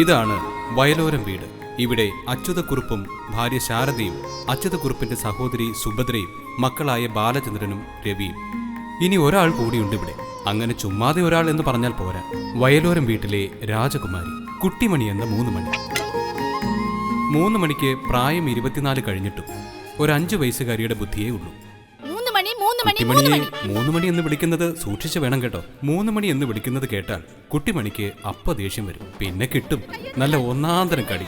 ഇതാണ് വയലോരം വീട്. ഇവിടെ അച്യുതക്കുറുപ്പും ഭാര്യ ശാരദയും അച്യുതക്കുറുപ്പിന്റെ സഹോദരി സുഭദ്രയും മക്കളായ ബാലചന്ദ്രനും രവിയും. ഇനി ഒരാൾ കൂടിയുണ്ട് ഇവിടെ. അങ്ങനെ ചുമ്മാതെ ഒരാൾ എന്ന് പറഞ്ഞാൽ പോരാ. വയലോരം വീട്ടിലെ രാജകുമാരി കുട്ടിമണി എന്ന 3 മണി. 3 മണിക്ക് പ്രായം 24 കഴിഞ്ഞിട്ടും ഒരു 5 വയസ്സുകാരിയുടെ ബുദ്ധിയേ ഉള്ളൂ. കുട്ടിമണിയെ 3 മണി എന്ന് വിളിക്കുന്നത് സൂക്ഷിച്ചു വേണം കേട്ടോ. 3 മണി എന്ന് വിളിക്കുന്നത് കേട്ടാൽ കുട്ടിമണിക്ക് അപ്പ ദേഷ്യം വരും. പിന്നെ കിട്ടും നല്ല ഒന്നാന്തരം കടി.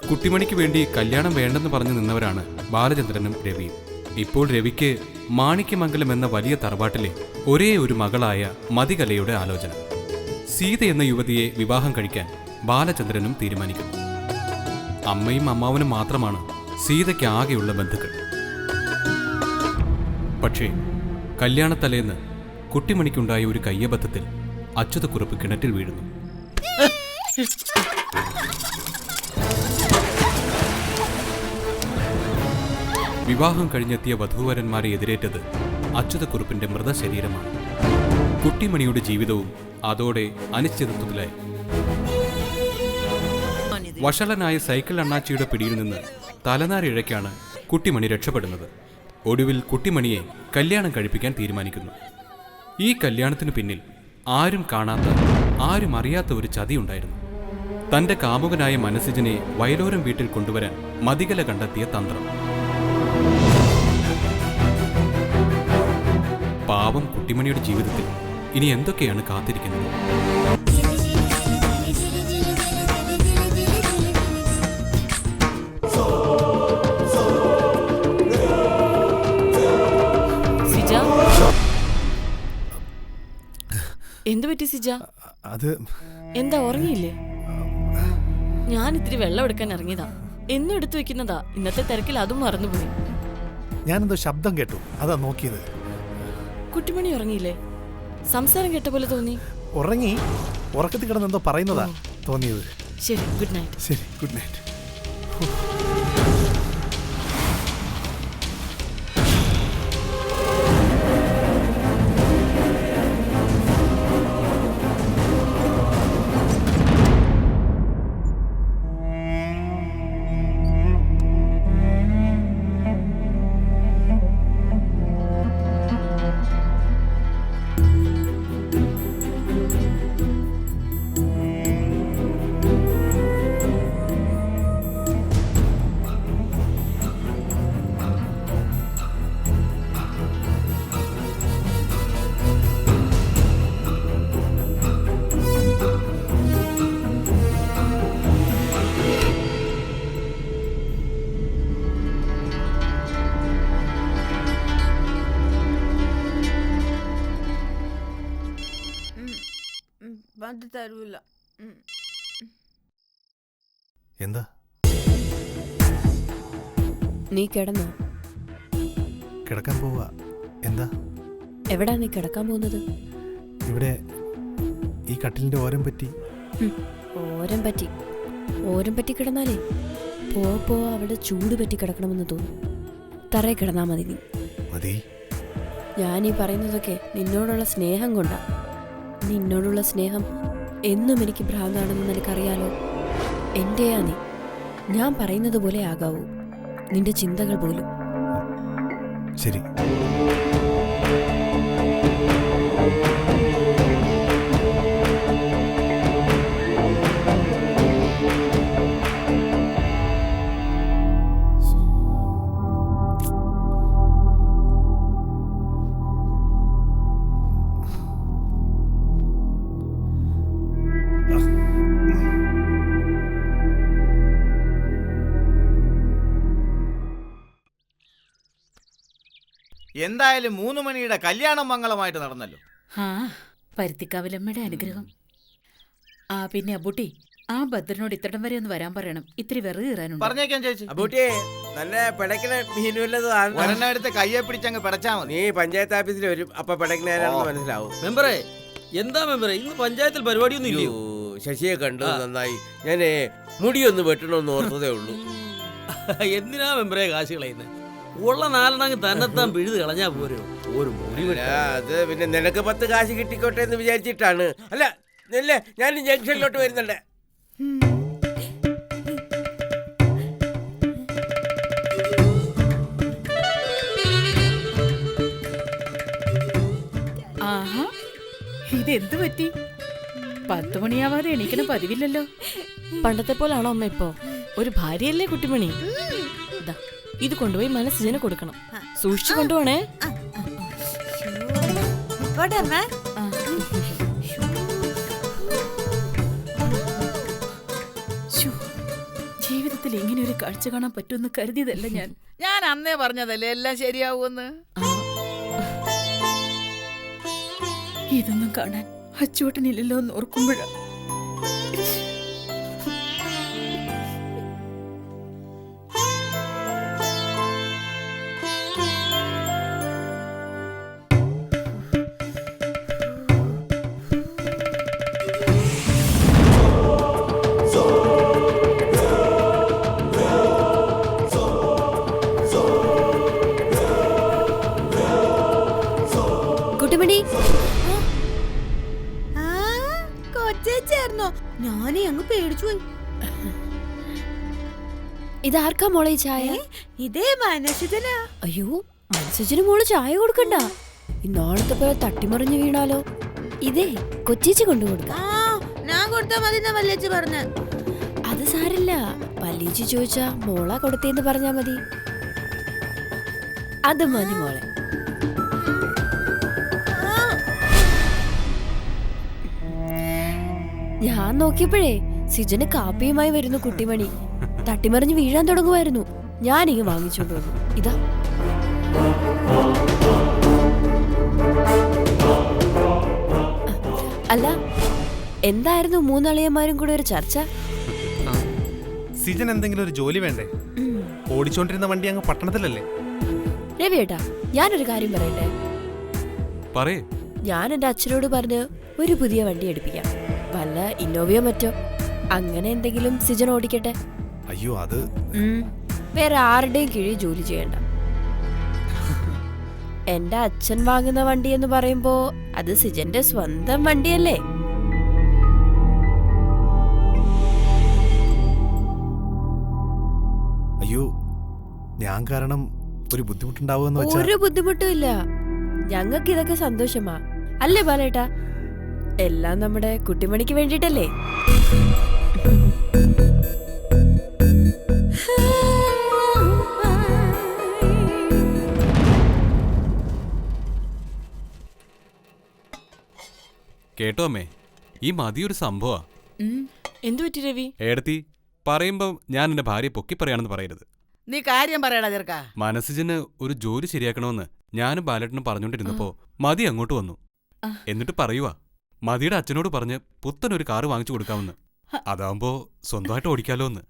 കുട്ടിമണിക്ക് വേണ്ടി കല്യാണം വേണ്ടെന്ന് പറഞ്ഞു നിന്നവരാണ് ബാലചന്ദ്രനും രവിയും. ഇപ്പോൾ രവിക്ക് മാണിക്യമംഗലം എന്ന വലിയ തറവാട്ടിലെ ഒരേ ഒരു മകളായ മതികലയുടെ ആലോചന. സീത എന്ന യുവതിയെ വിവാഹം കഴിക്കാൻ ബാലചന്ദ്രനും തീരുമാനിക്കുന്നു. അമ്മയും അമ്മാവനും മാത്രമാണ് സീതയ്ക്ക് ആകെയുള്ള ബന്ധുക്കൾ. പക്ഷേ കല്യാണത്തലേന്ന് കുട്ടിമണിക്കുണ്ടായ ഒരു കയ്യബദ്ധത്തിൽ അച്യുതക്കുറുപ്പ് കിണറ്റിൽ വീഴുന്നു. വിവാഹം കഴിഞ്ഞെത്തിയ വധൂവരന്മാരെ എതിരേറ്റത് അച്യുതക്കുറുപ്പിന്റെ മൃതശരീരമാണ്. കുട്ടിമണിയുടെ ജീവിതവും അതോടെ അനിശ്ചിതത്വത്തിലായി. വഷളനായ സൈക്കിൾ അണ്ണാച്ചിയുടെ പിടിയിൽ നിന്ന് തലനാരിഴയ്ക്കാണ് കുട്ടിമണി രക്ഷപ്പെടുന്നത്. ഒടുവിൽ കുട്ടിമണിയെ കല്യാണം കഴിപ്പിക്കാൻ തീരുമാനിക്കുന്നു. ഈ കല്യാണത്തിനു പിന്നിൽ ആരും കാണാത്ത, ആരും അറിയാത്ത ഒരു ചതിയുണ്ടായിരുന്നു. തന്റെ കാമുകനായ മനസ്സിജനെ വയലോരം വീട്ടിൽ കൊണ്ടുവരാൻ മതികല കണ്ടെത്തിയ തന്ത്രം. പാവം കുട്ടിമണിയുടെ ജീവിതത്തിൽ ഇനി എന്തൊക്കെയാണ് കാത്തിരിക്കുന്നത്? എന്തു പറ്റി സിജ? അത് എന്താ ഉറങ്ങിയില്ലേ? ഞാൻ ഇത്തിരി വെള്ളം എടുക്കാൻ ഇറങ്ങിയതാ. എന്നും എടുത്തു വെക്കുന്നതാ. ഇന്നത്തെ തിരക്കിൽ അതും മറന്നുപോയി. ഞാനെന്തോ ശബ്ദം കേട്ടു, അതാ നോക്കിയത്. കുട്ടിമണി ഉറങ്ങിയില്ലേ? സംസാരം കേട്ട പോലെ തോന്നി. ഉറങ്ങി, ഉറക്കത്തിൽ കിടന്നെന്തോ പറയുന്നതാ തോന്നിയത്. ശരി, ഗുഡ് നൈറ്റ്. ശരി, ഗുഡ് നൈറ്റ്. തരൂല. എന്താ നീ കിടന്നോ? കിടക്കാൻ പോവാ. എന്താ? എവിടാ നീ കിടക്കാൻ പോകുന്നത്? ഇവിടെ ഈ കട്ടിലിന്റെ ഓരം പറ്റി. ഓരം പറ്റി? ഓരം പറ്റി കിടന്നാലേ പോ അവിടെ ചൂട് പറ്റി കിടക്കണമെന്ന് തോന്നും. തറയെ കിടന്നാ മതി. നീ മതി. ഞാനീ പറയുന്നതൊക്കെ നിന്നോടുള്ള സ്നേഹം കൊണ്ടാ. നിന്നോടുള്ള സ്നേഹം എന്നും എനിക്ക് ഭ്രാന്താണെന്ന് നിനക്കറിയാലോ. എന്റെയാ നീ. ഞാൻ പറയുന്നത് പോലെ ആകാവൂ നിന്റെ ചിന്തകൾ പോലും. ശരി. എന്തായാലും 3 മണിയുടെ കല്യാണം മംഗളമായിട്ട് നടന്നല്ലോ. പരുത്തിക്കാവിലമ്മയുടെ അനുഗ്രഹം. പിന്നെ അബൂട്ടി, ആ ഭദ്രനോട് ഇത്തടം വരെ ഒന്ന് വരാൻ പറയണം. ഇത്തിരി വെറുതെ കയറാനുണ്ട്. പറഞ്ഞേക്കാൻ ചേച്ചി. അബൂട്ടിയെ നല്ല പിടക്കണ മീൻ വല്ലതും ഒരെണ്ണെടുത്ത് കയ്യെ പിടിച്ചങ്ങ് പിടച്ചാ മതി. നീ പഞ്ചായത്ത് ഓഫീസിൽ വരും, അപ്പൊ പിടക്കണേരാണെന്ന് മനസ്സിലാവും. മെമ്പറേ, എന്താ മെമ്പറേ ഇന്ന് പഞ്ചായത്തിൽ പരിപാടിയൊന്നും ഇല്ലയോ? ശശിയെ കണ്ടു, നന്നായി. ഞാനേ മുടിയൊന്ന് വെട്ടണമെന്ന് ഓർത്തതേ ഉള്ളൂ. എന്തിനാ മെമ്പറേ കാശ് കളയുന്നത്? ഉള്ള നാലെണ്ണങ്ങ് തന്നെത്താൻ പിഴുത് കളഞ്ഞാ പോരോ ഒരു മുറി അല്ല, അത് പിന്നെ നിനക്ക് 10 കാശ് കിട്ടിക്കോട്ടെ എന്ന് വിചാരിച്ചിട്ടാണ്. അല്ല നെല്ലേ, ഞാൻ ജംഗ്ഷനിലോട്ട് വരുന്നുണ്ട്. ആഹാ ഇതെന്തു പറ്റി? 10 മണിയാവാതെ എണീക്കണ പതിവില്ലല്ലോ. പണ്ടത്തെ പോലാണോ അമ്മ ഇപ്പോ? ഒരു ഭാര്യയല്ലേ കുട്ടിമണി? ദാ, ഇത് കൊണ്ടുപോയി മനസ്സിന് കൊടുക്കണം. സൂക്ഷിച്ചു കൊണ്ടുപോണേ. ശ്ശോ, ജീവിതത്തിൽ ഇങ്ങനെ ഒരു കാഴ്ച കാണാൻ പറ്റുമെന്ന് കരുതിയതല്ല ഞാൻ. ഞാൻ അന്നേ പറഞ്ഞതല്ലേ എല്ലാം ശരിയാവൂന്ന്. ഇതൊന്നും കാണാൻ അച്ചൂട്ടനില്ലല്ലോ എന്ന് ഓർക്കുമ്പോഴാ. കുട്ടിമണി, കൊച്ചേർന്നോ? ഞാനേ അങ്ങ് പേടിച്ചു പോയി. ഇതാർക്കാ മോളെ ഈ ചായ? ഇതേ മനസ്സിനാ. അയ്യോ, മനസ്സിന് മോള് ചായ കൊടുക്കണ്ട. ഇന്നാളത്തെ പോലെ തട്ടിമറിഞ്ഞു വീണാലോ. ഇതേ കൊച്ചേച്ചി കൊണ്ടുകൊടുക്കാം. ഞാൻ കൊടുത്താ മതി എന്നാ വല്യച്ഛ പറഞ്ഞ. അത് സാരില്ല, വല്യേച്ചി ചോദിച്ചാ മോളാ കൊടുത്തേന്ന് പറഞ്ഞാ മതി. അത് മതി മോളെ. ഞാൻ നോക്കിയപ്പോഴേ സിജന് കാപ്പിയുമായി വരുന്നു കുട്ടിമണി. തട്ടിമറിഞ്ഞ് വീഴാൻ തുടങ്ങുമായിരുന്നു. ഞാനിങ്ങ് വാങ്ങിച്ചോണ്ട് വന്നു. ഇതാ. അല്ല, എന്തായിരുന്നു മൂന്നളിയന്മാരും കൂടെ ഒരു ചർച്ച? സിജൻ എന്തെങ്കിലും ഒരു ജോലി വേണ്ടേ? ഓടിച്ചോണ്ടിരുന്ന വണ്ടി അങ്ങ് പട്ടണത്തിലല്ലേ? രവിയേട്ടാ, ഞാനൊരു കാര്യം പറയട്ടെ. പറയേ. ഞാൻ എന്റെ അച്ഛനോട് പറഞ്ഞ് ഒരു പുതിയ വണ്ടി എടുപ്പിക്കാം. വല്ല ഇന്നോവയോ മറ്റോ, അങ്ങനെ എന്തെങ്കിലും സിജൻ ഓടിക്കട്ടെ. അയ്യോ, അത് വേറെ ആരുടെയും കീഴിൽ ജോലി ചെയ്യണ്ട. എന്റെ അച്ഛൻ വാങ്ങുന്ന വണ്ടി എന്ന് പറയുമ്പോ അത് സിജന്റെ സ്വന്തം വണ്ടിയല്ലേ? അയ്യോ, ഞാൻ കാരണം ഒരു ബുദ്ധിമുട്ടുണ്ടാവുമെന്ന് വെച്ചാ. ഒരു ബുദ്ധിമുട്ടും ഇല്ല. ഞങ്ങൾക്ക് ഇതൊക്കെ സന്തോഷമാ, അല്ലേ ബാലേട്ടാ? എല്ലാം നമ്മുടെ കുട്ടിമണിക്ക് വേണ്ടിട്ടല്ലേ? കേട്ടോ അമ്മേ, ഈ മതിയൊരു സംഭവാ. എന്തു പറ്റി രവി? ഏടത്തി, പറയുമ്പോ ഞാൻ എന്റെ ഭാര്യയെ പൊക്കി പറയാണെന്ന് പറയരുത്. നീ കാര്യം പറയടാ ചെറുക്ക. മനസ്സിന് ഒരു ജോലി ശരിയാക്കണമെന്ന് ഞാനും ബാലേട്ടനും പറഞ്ഞോണ്ടിരുന്നപ്പോ മതി അങ്ങോട്ട് വന്നു. എന്നിട്ട് പറയുവാ, മതിയുടെ അച്ഛനോട് പറഞ്ഞ് പുത്തനൊരു കാറ് വാങ്ങിച്ചു കൊടുക്കാമെന്ന്. അതാവുമ്പോ സ്വന്തമായിട്ട് ഓടിക്കാലോ എന്ന്.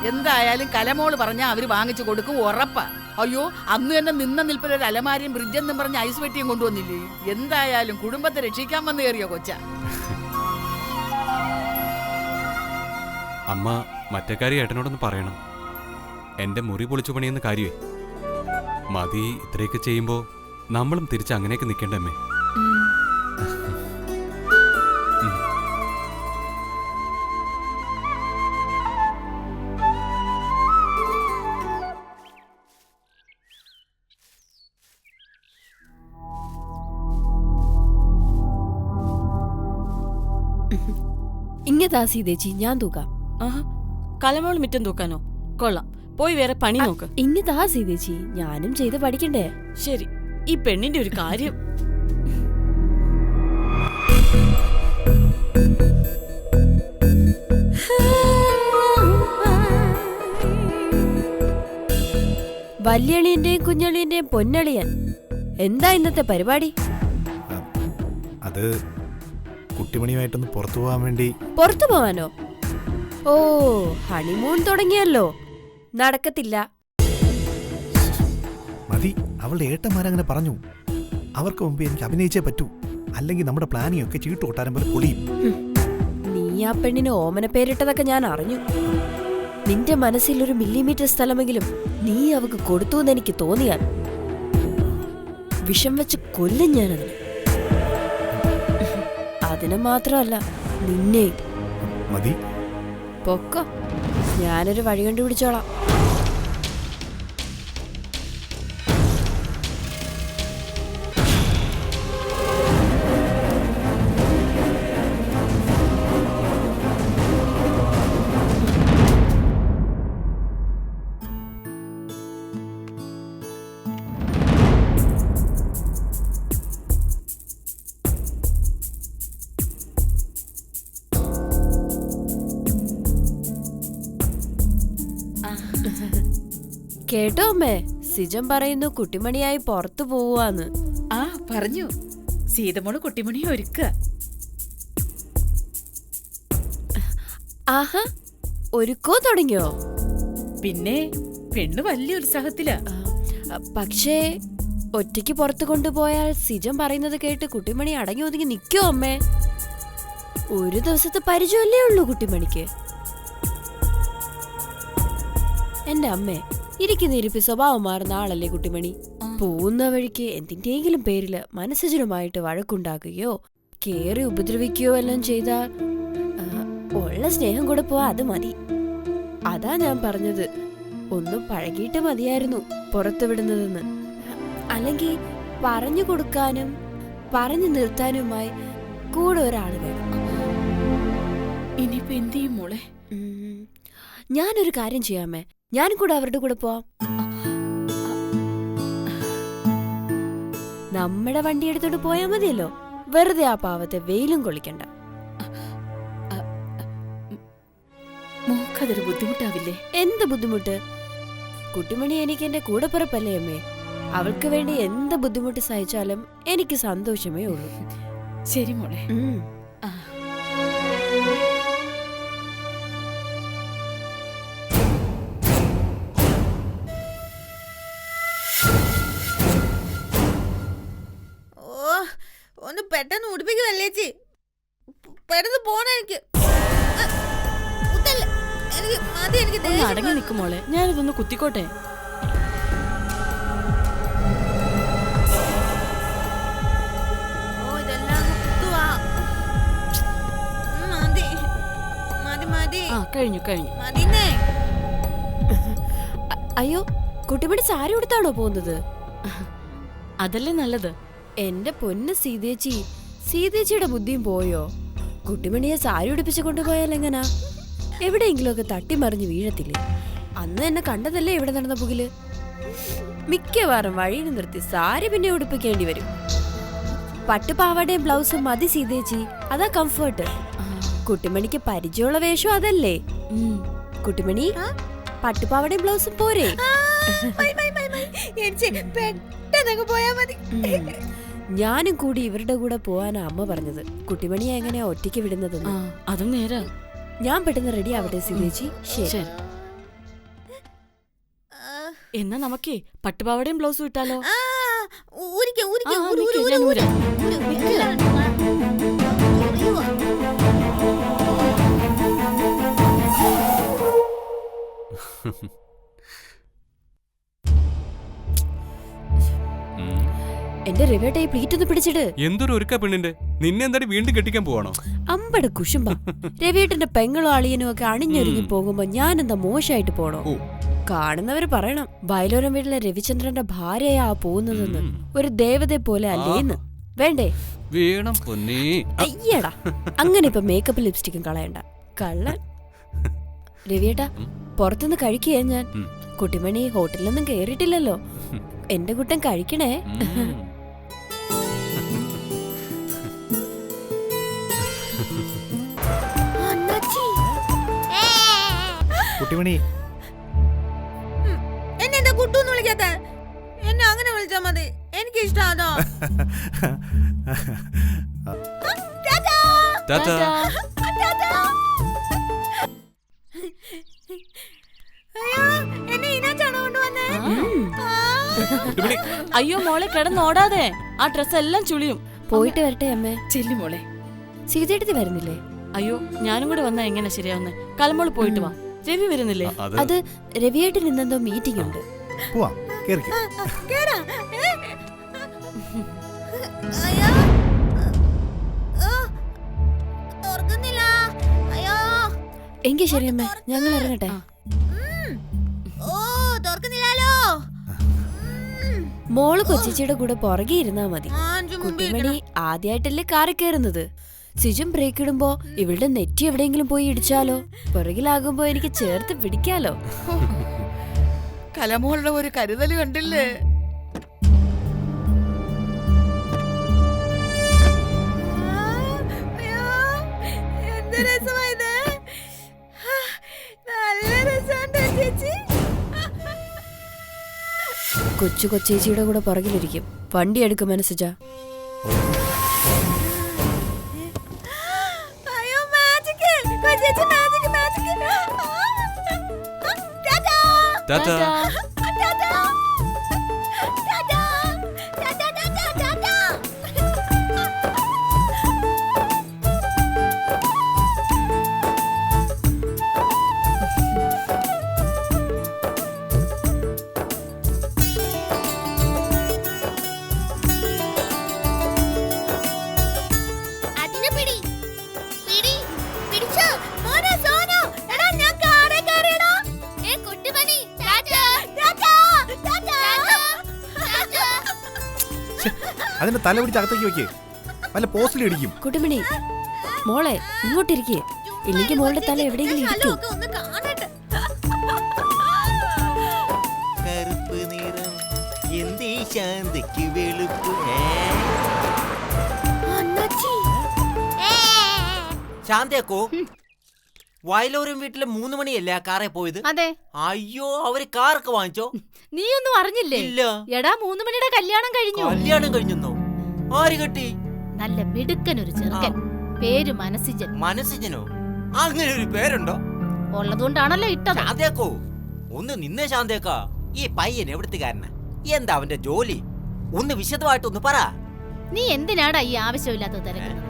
എന്തായാലും കലമോള് പറഞ്ഞാ അവര് വാങ്ങിച്ചു കൊടുക്കും, ഉറപ്പാ. അയ്യോ, അന്ന് തന്നെ നിന്ന നിൽപ്പിൽ ഒരു അലമാരിയും ബ്രിഡ്ജെന്നും പറഞ്ഞ് ഐസ് വെട്ടിയും കൊണ്ടുവന്നില്ലേ? എന്തായാലും കുടുംബത്തെ രക്ഷിക്കാൻ വന്നു കയറിയോ കൊച്ച. അമ്മ മറ്റേ കാര്യം ഏട്ടനോടൊന്ന് പറയണം. എന്റെ മുറി പൊളിച്ചു പണിയെന്ന കാര്യമേ. മതി ഇത്രയൊക്കെ ചെയ്യുമ്പോ നമ്മളും തിരിച്ച് അങ്ങനെയൊക്കെ നിൽക്കേണ്ടമ്മേ. ഇങ്ങതാ സീതേച്ചി, ഞാൻ തൂക്കാം. കലമോൾ മിറ്റം തൂക്കാനോ? കൊള്ളാം, പോയി വേറെ പണി നോക്ക്. ഇങ്ങതാ സീതേച്ചി, ഞാനും ചെയ്ത് പഠിക്കണ്ടേ? ശരി, ഈ പെണ്ണിന്റെ ഒരു കാര്യം. വല്യളിയന്റെയും കുഞ്ഞളിയന്റെയും പൊന്നളിയൻ, എന്താ ഇന്നത്തെ പരിപാടി? അത് കുട്ടിമണിയുമായിട്ടൊന്ന് പുറത്തു പോകാൻ വേണ്ടി. പുറത്തു പോവാനോ? ഓ, ഹണിമൂൺ തുടങ്ങിയല്ലോ. നടക്കത്തില്ല. മതി, അവളുടെ ഏട്ടന്മാരങ്ങനെ പറഞ്ഞു. അവർക്ക് മുമ്പ് എനിക്ക് അഭിനയിച്ചേ പറ്റൂ, അല്ലെങ്കിൽ നമ്മുടെ പ്ലാനിങ് ഒക്കെ ചീട്ട് കൊട്ടാരം പോലെ പൊളിയും. നീ ആ പെണ്ണിന് ഓമന പേരിട്ടതൊക്കെ ഞാൻ അറിഞ്ഞു. നിന്റെ മനസ്സിൽ ഒരു മില്ലിമീറ്റർ സ്ഥലമെങ്കിലും നീ അവക്ക് കൊടുത്തു എന്ന് എനിക്ക് തോന്നിയാൽ വിഷം വെച്ച് കൊല്ലും ഞാനതിന്. അതിനെ മാത്രമല്ല നിന്നെ. മതി. പൊക്കോ, ഞാനൊരു വഴി കണ്ടുപിടിച്ചോളാം. കേട്ടോ അമ്മേ, സിജൻ പറയുന്നു കുട്ടിമണിയായി പുറത്തു പോവാന്ന്. ആ പറഞ്ഞു. സീതമോള് കുട്ടിമണിയെ ഒരുക്കുക. ആഹാ, ഒരുക്കോ തുടങ്ങിയോ? പിന്നെ പെണ്ണ് വലിയ ഉത്സാഹത്തിലാ. പക്ഷേ ഒറ്റയ്ക്ക് പുറത്തു കൊണ്ടുപോയാൽ സിജൻ പറയുന്നത് കേട്ട് കുട്ടിമണി അടങ്ങി ഒതുങ്ങി നിൽക്കോ അമ്മേ? ഒരു ദിവസത്തെ പരിചയമല്ലേ ഉള്ളൂ കുട്ടിമണിക്ക്. എന്റെ അമ്മേ, ഇരിക്കുന്ന ഇരിപ്പി സ്വഭാവം മാറുന്ന ആളല്ലേ കുട്ടിമണി. പോകുന്ന വഴിക്ക് എന്തിന്റെയെങ്കിലും പേരില് മനസ്സജനുമായിട്ട് വഴക്കുണ്ടാക്കുകയോ കേറി ഉപദ്രവിക്കുകയോ എല്ലാം ചെയ്താൽ ഉള്ള സ്നേഹം കൂടെ പോവാ, അത് മതി. അതാ ഞാൻ പറഞ്ഞത്, ഒന്ന് പഴകിയിട്ട് മതിയായിരുന്നു പുറത്തു വിടുന്നതെന്ന്. അല്ലെങ്കിൽ പറഞ്ഞു കൊടുക്കാനും പറഞ്ഞു നിർത്താനുമായി കൂടെ ഒരാൾ വേണം. ഇനിയിപ്പോ എന്ത് ചെയ്യും മോളെ? ഞാനൊരു കാര്യം ചെയ്യാമേ, ഞാനും കൂടെ അവരുടെ കൂടെ പോവാം. നമ്മുടെ വണ്ടി എടുത്തോണ്ട് പോയാ മതിയല്ലോ, വെറുതെ ആ പാവത്തെ വെയിലും കൊള്ളിക്കണ്ട. മോക്കതൊരു ബുദ്ധിമുട്ടാവില്ലേ? എന്ത് ബുദ്ധിമുട്ട്? കുട്ടിമണി എനിക്ക് എന്റെ കൂടെപ്പിറപ്പല്ലേ അമ്മേ. അവൾക്ക് വേണ്ടി എന്ത് ബുദ്ധിമുട്ട് സഹിച്ചാലും എനിക്ക് സന്തോഷമേ ഉള്ളൂ. ശരി മോളെ. ഒന്ന് പെട്ടെന്ന് ഉടുപ്പിക്ക് വല്ലേച്ചി, പെട്ടെന്ന് പോണ എനിക്ക്. മതി, എനിക്ക് അടങ്ങി നിൽക്കും മോളെ, ഞാനിതൊന്ന് കുത്തിക്കോട്ടെ. കഴിഞ്ഞു കഴിഞ്ഞു. അയ്യോ, കുട്ടിമണി സാരി ഉടുത്താണോ പോകുന്നത്? അതല്ലേ നല്ലത്. എന്റെ പൊന്ന് സീതേച്ചി, സീതേച്ചിയുടെ ബുദ്ധിയും പോയോ? കുട്ടിമണിയെ സാരി ഉടുപ്പിച്ച് കൊണ്ടുപോയാൽ എങ്ങനാ? എവിടെയെങ്കിലും ഒക്കെ തട്ടിമറിഞ്ഞ് വീഴത്തില്ലേ? അന്ന് എന്നെ കണ്ടതല്ലേ ഇവിടെ നടന്ന പുകില്. മിക്കവാറും വഴിയിൽ നിർത്തി സാരി പിന്നെ ഉടുപ്പിക്കേണ്ടി വരും. പട്ടുപാവാടയും ബ്ലൗസും മതി സീതേച്ചി, അതാ കംഫർട്ട്. കുട്ടിമണിക്ക് പരിചയമുള്ള വേഷം അതല്ലേ. കുട്ടിമണി, പട്ടുപാവാടയും ബ്ലൗസും പോരെ? ഞാനും കൂടി ഇവരുടെ കൂടെ പോവാനാ അമ്മ പറഞ്ഞത്. കുട്ടിമണിയെ എങ്ങനെയാ ഒറ്റയ്ക്ക് വിടുന്നത്? അതും നേരാ. ഞാൻ പെട്ടെന്ന് റെഡി ആവട്ടെ സീതേച്ചി. ശരി. എന്നാ നമുക്കേ പട്ടുപാവാടയും ബ്ലൗസും ഇട്ടാലോ? എന്റെ രവേട്ട ഈ പ്ലീറ്റ് ഒന്ന് പിടിച്ചിട്ട്. എന്തൊരു ഒരുക്ക പെണ്ണിന്റെ, നിന്നെ എന്തായാലും വീണ്ടും കെട്ടിക്കാൻ പോവാണോ? അമ്പട കുശുമ്പ. രവേട്ടന്റെ പെങ്ങളും അളിയനും ഒക്കെ അണിഞ്ഞൊരുങ്ങി പോകുമ്പോ ഞാൻ എന്താ മോശമായിട്ട് പോണോ? കാണുന്നവര് പറയണം വയലോരം വീട്ടിലെ രവിചന്ദ്രന്റെ ഭാര്യയാ പോകുന്നതെന്ന്. ഒരു ദേവതയെ പോലെ അല്ലേന്ന്. വേണ്ടേ? വേണം പൊന്നേ. അയ്യടാ, അങ്ങനെ ഇപ്പൊ മേക്കപ്പ് ലിപ്സ്റ്റിക്കും കളയണ്ട കള്ളൻ. രവിയേട്ടാ, പുറത്തുനിന്ന് കഴിക്കുകയാ ഞാൻ. കുട്ടിമണി ഹോട്ടലിലൊന്നും കേറിയിട്ടില്ലല്ലോ. എന്റെ കുട്ടൻ കഴിക്കണേ. കുട്ടിമണി, എന്നെ കുട്ടൂന്ന് വിളിക്കാത്ത? എന്നെ അങ്ങനെ വിളിച്ചാ മതി, എനിക്ക് ഇഷ്ടമാണോ? അയ്യോ മോളെ, കിടന്നോടാതെ, ആ ഡ്രസ് എല്ലാം ചുളിയും. പോയിട്ട് വരട്ടെ അമ്മേ. ചെല്ലു മോളെ. സീതേട്ടത്തി വരുന്നില്ലേ? അയ്യോ, ഞാനും കൂടെ വന്നാ എങ്ങനെ ശരിയാവുന്നേ? കലമോള് പോയിട്ട് വാ. രവി വരുന്നില്ലേ? അത് രവിയേട്ടൻ ഇന്നെന്തോ മീറ്റിംഗ് ഉണ്ട്. പോവാം, കേറിക്കോ. കേറാ. അയ്യോ. തുറക്കുന്നില്ല. അയ്യോ. എങ്കിൽ ശരിയമ്മേ, ഞങ്ങൾ ഇറങ്ങട്ടെ. ഓ, തുറക്കുന്നില്ലല്ലോ. മോള് കൊച്ചിച്ചിയുടെ കൂടെ പുറകെ ഇരുന്നാ മതി. കുട്ടിമണി ആദ്യമായിട്ടല്ലേ കാറിൽ കയറുന്നത്. സിജും ബ്രേക്ക് ഇടുമ്പോ ഇവളുടെ നെറ്റി എവിടെയെങ്കിലും പോയി ഇടിച്ചാലോ? പുറകിലാകുമ്പോ എനിക്ക് ചേർത്ത് പിടിക്കാലോ. കലമോളുടെ ഒരു കരുതല് കണ്ടില്ലേ? അയ്യോ, എന്ത് രസമായത്. നല്ല രസമുണ്ട് ചേച്ചി. കൊച്ചു കൊച്ചേച്ചിയുടെ കൂടെ പുറകിലിരിക്കും. വണ്ടി എടുക്കും മനസ്സിച്ച. അയ്യോ, മാജിക്. കൊച്ചേച്ചി magic, magic. Tata. Tata. Tata. Tata. Tata, tata, tata. അതിനെ പിടി. പിടി. പിടിച്ചോ. മോനെ സോനു. എടാ ഞാൻ കാറേ കയറിയടാ. കുട്ടിമണി. ടാറ്റാ. ടാറ്റാ. ടാറ്റാ. ടാറ്റാ. അതിന്റെ തല പിടിച്ച് അകത്തേക്ക് വെക്കേ, വല്ല പോസ്റ്റിൽ ഇടിക്കും. കുട്ടിമണി, മോളെ ഇങ്ങോട്ടിരിക്കേ. ഇല്ലെങ്കിൽ മോളുടെ തല എവിടെയെങ്കിലും ഇരിക്കും. ഒക്കെ ഒന്ന് കാണട്ടെ. കറുപ്പ് നിറം എന്തേ ശാന്തയ്ക്ക് വെളുപ്പ്. അണ്ണാച്ചി. ശാന്തയാക്കോ, വയലോരം വീട്ടിലെ 3 മണിയല്ലേ ആ കാറേ പോയത്? അതെ. അയ്യോ, അവര് കാറൊക്കെ വാങ്ങിച്ചോ? നീ ഒന്നും അറിഞ്ഞില്ലേ? ഇല്ല. എടാ 3 മണിയുടെ കല്യാണം കഴിഞ്ഞു. കല്യാണം കഴിഞ്ഞോ? ആര് കെട്ടി? നല്ല മിടുക്കൻ ഒരു ചെറുക്കൻ. പേര് മനസ്സിജൻ. മനസ്സിജനോ? അങ്ങനെ ഒരു പേരുണ്ടോ? ഉള്ളതുകൊണ്ടാണല്ലോ ഇട്ടത്. ശാന്തയാക്കോ, ഒന്ന് നിന്നേ ശാന്തയാക്കാ. ഈ പയ്യൻ എവിടുത്തുകാരനാ? എന്താ അവന്റെ ജോലി? ഒന്ന് വിശദമായിട്ടൊന്ന് പറ. നീ എന്തിനാടാ ഈ ആവശ്യമില്ലാത്ത തിരക്കുന്നത്?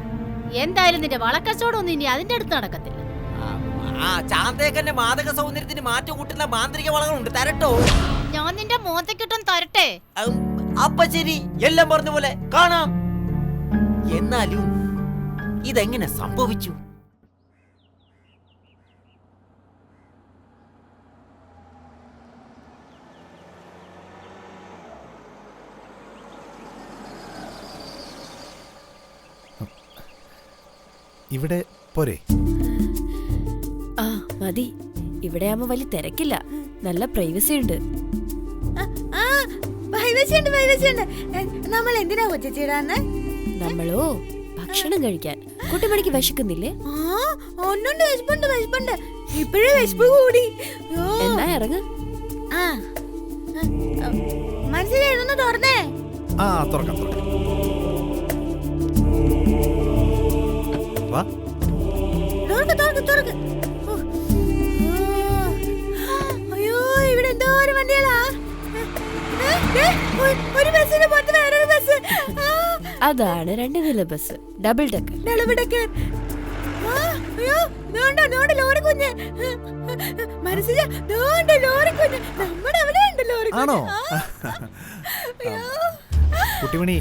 എന്തായാലും നിന്റെ വളക്കച്ചവടം ഒന്നും ഇനി അതിന്റെ അടുത്ത് നടക്കത്തില്ല. ആ ശാന്തേക്കന്റെ മാദക സൗന്ദര്യത്തിന് മാറ്റം കൂട്ടുന്ന മാന്ത്രിക വളകളുണ്ട്, തരട്ടോ? ഞാൻ നിന്റെ മോത്തക്കിട്ടും തരട്ടെ. അപ്പ ശരി, എല്ലാം പറഞ്ഞ പോലെ കാണാം. എന്നാലും ഇതെങ്ങനെ സംഭവിച്ചു? ഇവിടെ പോരെ? ആ മതി. ഇവിടെ ആവുമ്പോ വലിയ തിരക്കില്ല, നല്ല പ്രൈവസി ഉണ്ട്. നമ്മൾ എന്തിനാ കൊച്ചിടാന്ന്? നമ്മളോ ഭക്ഷണം കഴിക്കാൻ. കുട്ടിമണിക്ക് വിശക്കുന്നില്ലേ? ഒന്നുണ്ട്, വിശപ്പുണ്ട്, വിശപ്പുണ്ട്. ഇപ്പോഴേ വിശപ്പ് കൂടി. എന്നാ ഇറങ്ങ. മനസ്സിലായിരുന്നു, തുറന്നേ. ആ തുറക്കാം, തുറക്കാം. വാ. തുറക്ക്, തുറക്ക്, തുറക്ക്. അയ്യോ, ഇവിടെ എന്തോരം വണ്ടികളാ. ഒരു ബസ്സിന് പുറത്ത് വേറൊരു ബസ്. അതാണ് 2 നില bus, double decker. Double decker. അയ്യോ, ലോറി കുഞ്ഞ്. മനസ്സിലാ, ലോറി കുഞ്ഞ്. നമ്മുടെ അവിടെ ഉണ്ട് ലോറി കുഞ്ഞ്. ആണോ? കുട്ടിമണി,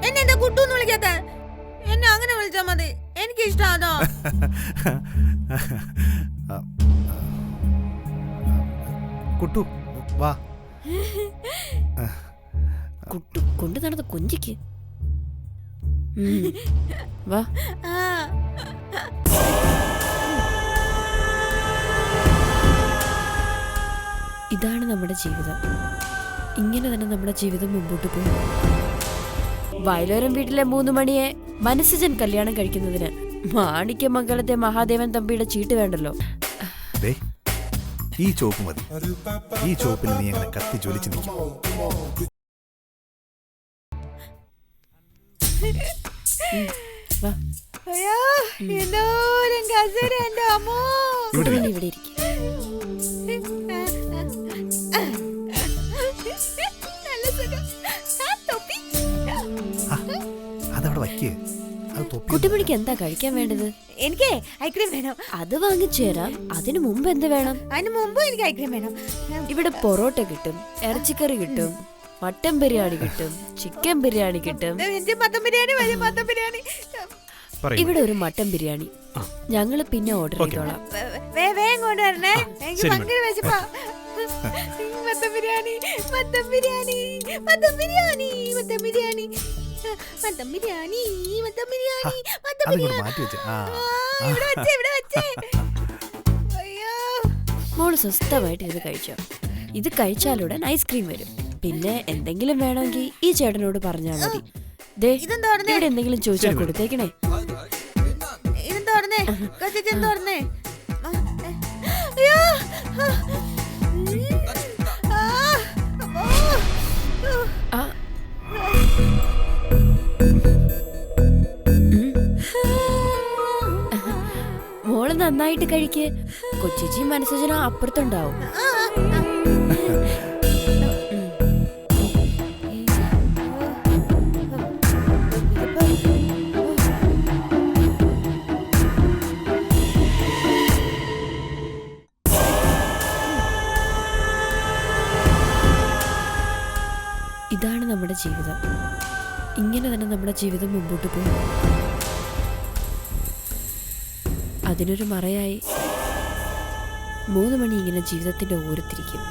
എന്നെന്താ കുട്ടൂന്ന് വിളിക്കാത്ത? എന്നെ അങ്ങനെ വിളിച്ചാ മതി, എനിക്ക് ഇഷ്ടാണോ? കുട്ടു വാ. കുട്ടു കൊണ്ടു നടന്ന കൊഞ്ചിക്ക്. വാ. ഇതാണ് നമ്മുടെ ജീവിതം. ഇങ്ങനെ തന്നെ നമ്മുടെ ജീവിതം മുമ്പോട്ട് പോകും. വയലോരം വീട്ടിലെ 3 മണിയെ മനസ്സിജൻ കല്യാണം കഴിക്കുന്നതിന് മാണിക്യമംഗലത്തെ മഹാദേവൻ തമ്പിയുടെ ചീട്ട് വേണ്ടല്ലോ. ഈ ചോപ്പ് മതി. ഈ ചോപ്പിൽ നീ അങ്ങനെ കത്തി ജ്വലിച്ച് നിൽക്കും. ഇവിടെ ഇരിക്കും. അതവിടെ വയ്ക്കേ. അത് തൊപ്പി കുട്ടിമണിക്ക് എന്താ കഴിക്കാൻ വേണ്ടത്? എനിക്ക് ഐസ്ക്രീം വേണം. അത് വാങ്ങിച്ചു തരാം. അതിനു മുമ്പ് എന്ത് വേണം? അതിന് മുമ്പ് എനിക്ക് ഐസ്ക്രീം വേണം. ഇവിടെ പൊറോട്ട കിട്ടും, ഇറച്ചിക്കറി കിട്ടും, മട്ടൻ ബിരിയാണി കിട്ടും, ചിക്കൻ ബിരിയാണി കിട്ടും. എനിക്ക് മട്ടൻ ബിരിയാണി മതി, മട്ടൻ ബിരിയാണി. പറയൂ. ഇവിടെ ഒരു മട്ടൻ ബിരിയാണി. ഞങ്ങള് പിന്നെ ഓർഡർ ചെയ്തോളാം. വേഗം കൊണ്ടുവരണേ, എനിക്ക് ശരി, ഭയങ്കര വിശപ്പാ. Mutton biryani, mutton biryani, mutton biryani, mutton biryani, mutton biryani, mutton biryani, mutton അതിങ്ങോട്ട് ബിരിയാണി. മാറ്റി വെച്ച്. ഇവിടെ വെച്ചേ, ഇവിടെ വെച്ചേ. അയ്യോ. മോള് സ്വസ്ഥമായിട്ട് ഇത് കഴിച്ചോ. ഇത് കഴിച്ചാലുടൻ ഐസ്ക്രീം വരും. പിന്നെ എന്തെങ്കിലും വേണമെങ്കിൽ ഈ ചേട്ടനോട് പറഞ്ഞാൽ മതി. ദേ, ഇതെന്താ പറഞ്ഞേ? ഇവിടെ എന്തെങ്കിലും ചോദിച്ചാൽ കൊടുത്തേക്കണേ. ഇതെന്താ പറഞ്ഞേ? കൊച്ചേച്ചി എന്താ പറഞ്ഞേ? അയ്യോ. ആ, മോള് നന്നായിട്ട് കഴിക്ക്. കൊച്ചിച്ചി മനസ്സജന അപ്പുറത്തുണ്ടാവും. ഇതാണ് നമ്മുടെ ജീവിതം. ഇങ്ങനെ തന്നെ നമ്മുടെ ജീവിതം മുമ്പോട്ട് പോകും. അതിനൊരു മറയായി 3 മണി ഇങ്ങനെ ജീവിതത്തിന്റെ ഓരത്തിരിക്കും.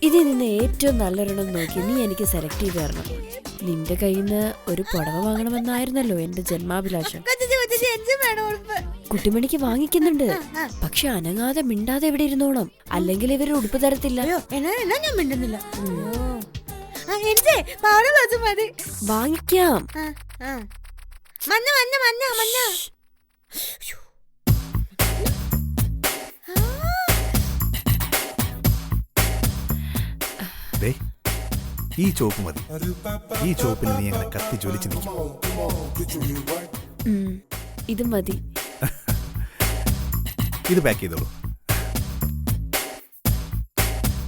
ഇതിൽ നിന്ന് ഏറ്റവും നല്ലൊരെണ്ണം നോക്കി നീ എനിക്ക് സെലക്ട് ചെയ്ത് തരണം. നിന്റെ കയ്യിൽ നിന്ന് ഒരു പുടവ വാങ്ങണമെന്നായിരുന്നല്ലോ എന്റെ ജന്മാഭിലാഷം. കുട്ടിമണിക്ക് വാങ്ങിക്കുന്നുണ്ട്. പക്ഷെ അനങ്ങാതെ മിണ്ടാതെ എവിടെ ഇരുന്നോണം, അല്ലെങ്കിൽ ഇവര് ഉടുപ്പ് തരത്തില്ല. ഞാൻ മിണ്ടുന്നില്ല. വാങ്ങിക്കാം. മഞ്ഞ മഞ്ഞ മഞ്ഞ മഞ്ഞ. ദേ, ഈ ചോപ്പ് മതി. ഈ ചോപ്പിൽ നീ അങ്ങനെ കത്തി ജ്വലിച്ച് നിൽക്കും. ഇത് മതി. ഇത് പാക്ക് ചെയ്തോളൂ.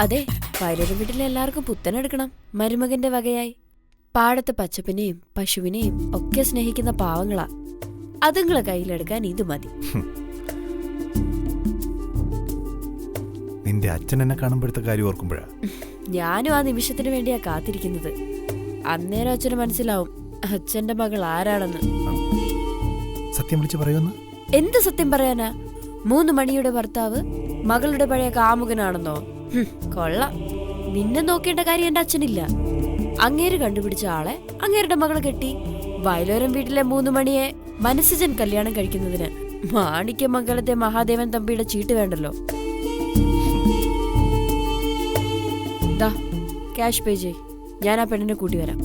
അതെ, വയലൊരു വീട്ടിലെ എല്ലാവർക്കും പുത്തനെടുക്കണം, മരുമകന്റെ വകയായി. പാടത്ത് പച്ചപ്പിനെയും പശുവിനെയും ഒക്കെ സ്നേഹിക്കുന്ന പാവങ്ങളാ. അതുങ്ങളെ കയ്യിലെടുക്കാൻ ഇത് മതി. നിന്റെ അച്ഛൻ എന്നെ കാണുമ്പോഴത്തെ കാര്യം ഓർക്കുമ്പോഴാ ഞാനും ആ നിമിഷത്തിന് വേണ്ടിയാ കാത്തിരിക്കുന്നത്. അന്നേരം അച്ഛന് മനസ്സിലാവും അച്ഛന്റെ മകൾ ആരാണെന്ന്. സത്യം വിളിച്ച് പറയുമെന്ന്? എന്ത് സത്യം പറയാനാ? 3 മണിയുടെ ഭർത്താവ് മകളുടെ പഴയ കാമുകനാണെന്നോ? കൊള്ളാം. നിന്നെ നോക്കേണ്ട കാര്യം എന്റെ അച്ഛനില്ല. അങ്ങേര് കണ്ടുപിടിച്ച ആളെ അങ്ങേരുടെ മകളെ കെട്ടി. വയലോരം വീട്ടിലെ 3 മണിയെ മനസ്സജൻ കല്യാണം കഴിക്കുന്നതിന് മാണിക്യമംഗലത്തെ മഹാദേവൻ തമ്പിയുടെ ചീട്ട് വേണ്ടല്ലോ. ക്യാഷ് പേ ചെയ്, ഞാൻ ആ പെണ്ണിനെ കൂട്ടി വരാം.